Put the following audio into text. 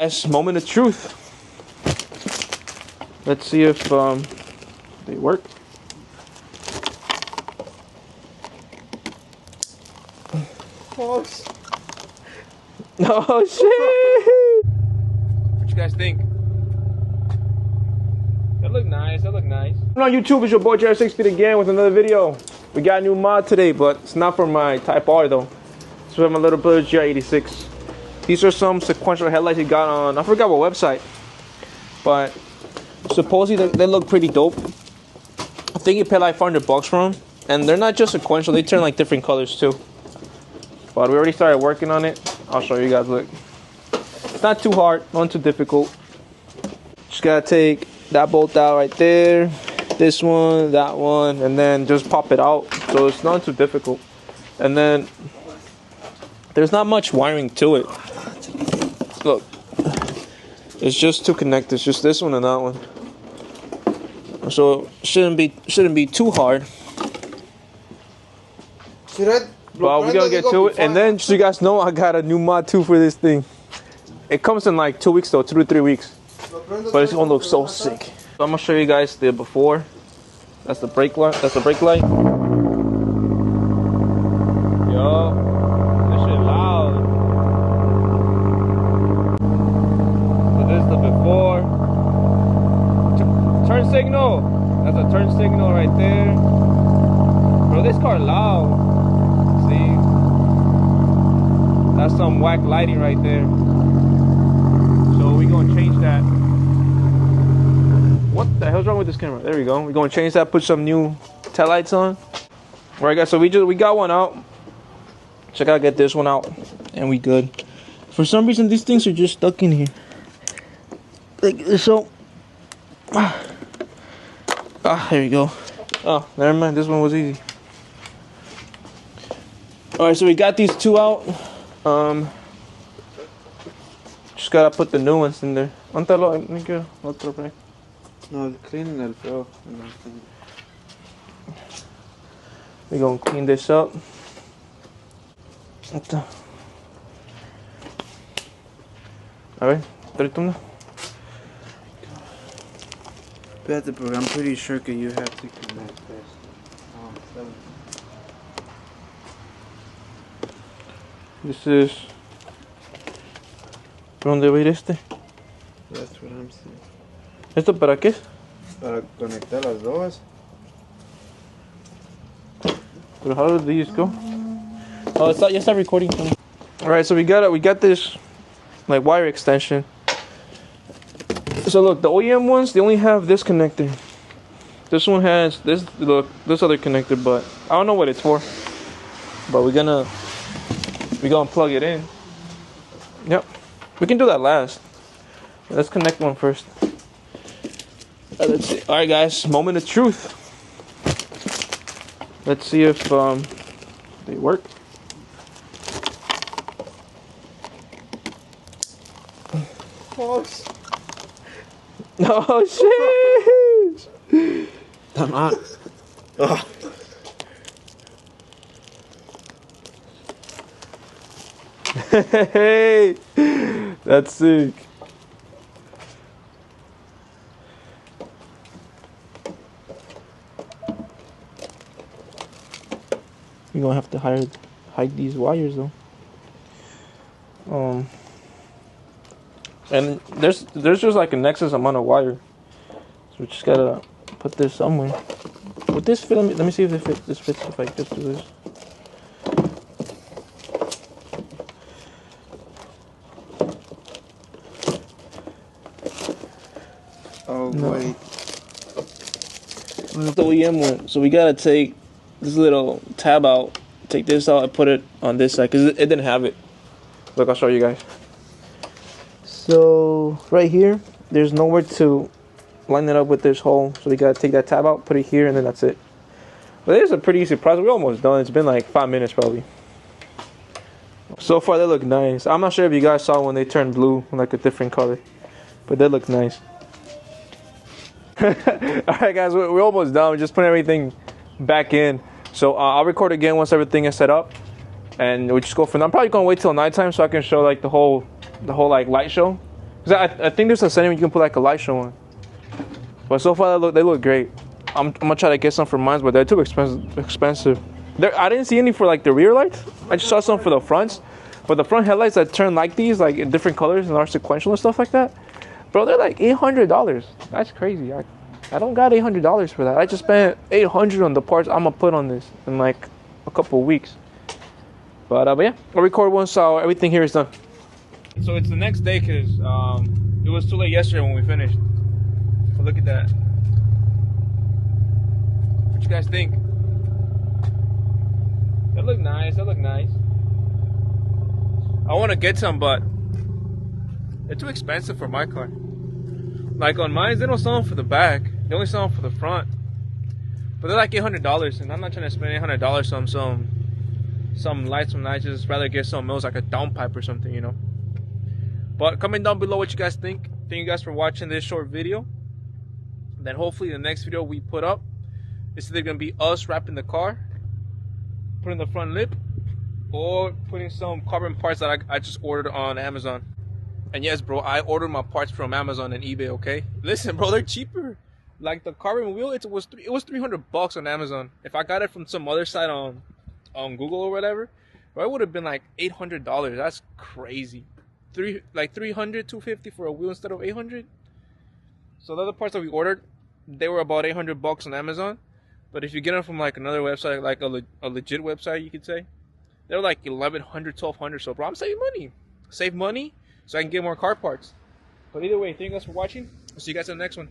Yes, moment of truth. Let's see if they work. Oh shit! What you guys think? That look nice. That look nice. On YouTube, it's your boy GR86 again with another video. We got a new mod today, but it's not for my Type R though. It's for my little brother GR86. These are some sequential headlights he got on, I forgot what website, but supposedly they look pretty dope. I think he paid like $400 for them, and they're not just sequential, they turn like different colors too. But we already started working on it. I'll show you guys. Look, it's not too hard, not too difficult. Just gotta take that bolt out right there, this one, that one, and then just pop it out. So it's not too difficult. And then there's not much wiring to it. Look, it's just two connectors, just this one and that one. So shouldn't be too hard. But we're gonna get to it, and then so you guys know I got a new mod too for this thing. It comes in like 2 weeks though, 2 to 3 weeks. But it's gonna look so sick. So I'm gonna show you guys the before. That's the brake light. That's the brake light. Yo, this shit loud. So this is the before. Turn signal. That's a turn signal right there. Bro, this car loud. See? That's some whack lighting right there. So we gonna change that. What the hell's wrong with this camera? There we go. We're gonna change that, put some new taillights on. Alright guys, so we got one out. So I gotta get this one out and we good. For some reason these things are just stuck in here. Like so. Here we go. Oh, never mind, this one was easy. Alright, so we got these two out. Just gotta put the new ones in there. No, clean el feo. We're gonna clean this up. Alright, toma. But I'm pretty sure that you have to connect this. This is. ¿Dónde va a ir este? That's what I'm saying. ¿Esto para qué? Para conectar las dos. But how do these go? Oh, it's not. Yes, I'm recording. All right, so we got this like wire extension. So look, the OEM ones, they only have this connector. This one has this other connector, but I don't know what it's for. But we're gonna plug it in. Yep, we can do that last. Let's connect one first. Let's see. All right, guys, moment of truth. Let's see if they work. Oh shit! Come on. Oh. Hey, that's sick. You're gonna have to hide these wires though. And there's just like an excess amount of wire, so we just gotta put this somewhere. Would this fit? Let me see if this fits. If I just do this. Oh no. Wait. That's the OEM one. So we gotta take this little tab out, take this out, and put it on this side because it didn't have it. Look, I'll show you guys. So right here, there's nowhere to line it up with this hole. So we gotta take that tab out, put it here, and then that's it. But it is a pretty easy process. We're almost done. It's been like 5 minutes probably. So far they look nice. I'm not sure if you guys saw when they turned blue, like a different color, but they look nice. Alright guys, we're almost done. We're just putting everything back in. So I'll record again once everything is set up, and we'll just go from there. I'm probably gonna wait till nighttime so I can show like the whole like light show, Cause I think there's a setting where you can put like a light show on. But so far they look great. I'm gonna try to get some for mine, but they're too expensive. I didn't see any for like the rear lights. I just saw some for the fronts. But the front headlights that turn like these, like in different colors and are sequential and stuff like that, bro, they're like $800. That's crazy. I don't got $800 for that. I just spent $800 on the parts I'm gonna put on this in like a couple of weeks. But yeah, I'll record once everything here is done. So it's the next day because it was too late yesterday when we finished. But look at that. What you guys think? That look nice. That look nice. I want to get some, but they're too expensive for my car. Like on mine, they don't sell them for the back. They only sell them for the front. But they're like $800, and I'm not trying to spend $800 on some lights. I just rather get something else, like a downpipe or something, you know. But comment down below what you guys think. Thank you guys for watching this short video. Then hopefully the next video we put up is either gonna be us wrapping the car, putting the front lip, or putting some carbon parts that I just ordered on Amazon. And yes, bro, I ordered my parts from Amazon and eBay, okay? Listen, bro, they're cheaper. Like the carbon wheel, it was $300 on Amazon. If I got it from some other site on Google or whatever, bro, it would have been like $800. That's crazy. Like $300, $250 for a wheel instead of $800. So the other parts that we ordered, they were about $800 on Amazon. But if you get them from like another website, like a legit website, you could say, they're like $1,100, $1,200. So, bro, I'm saving money. Save money so I can get more car parts. But either way, thank you guys for watching. I'll see you guys in the next one.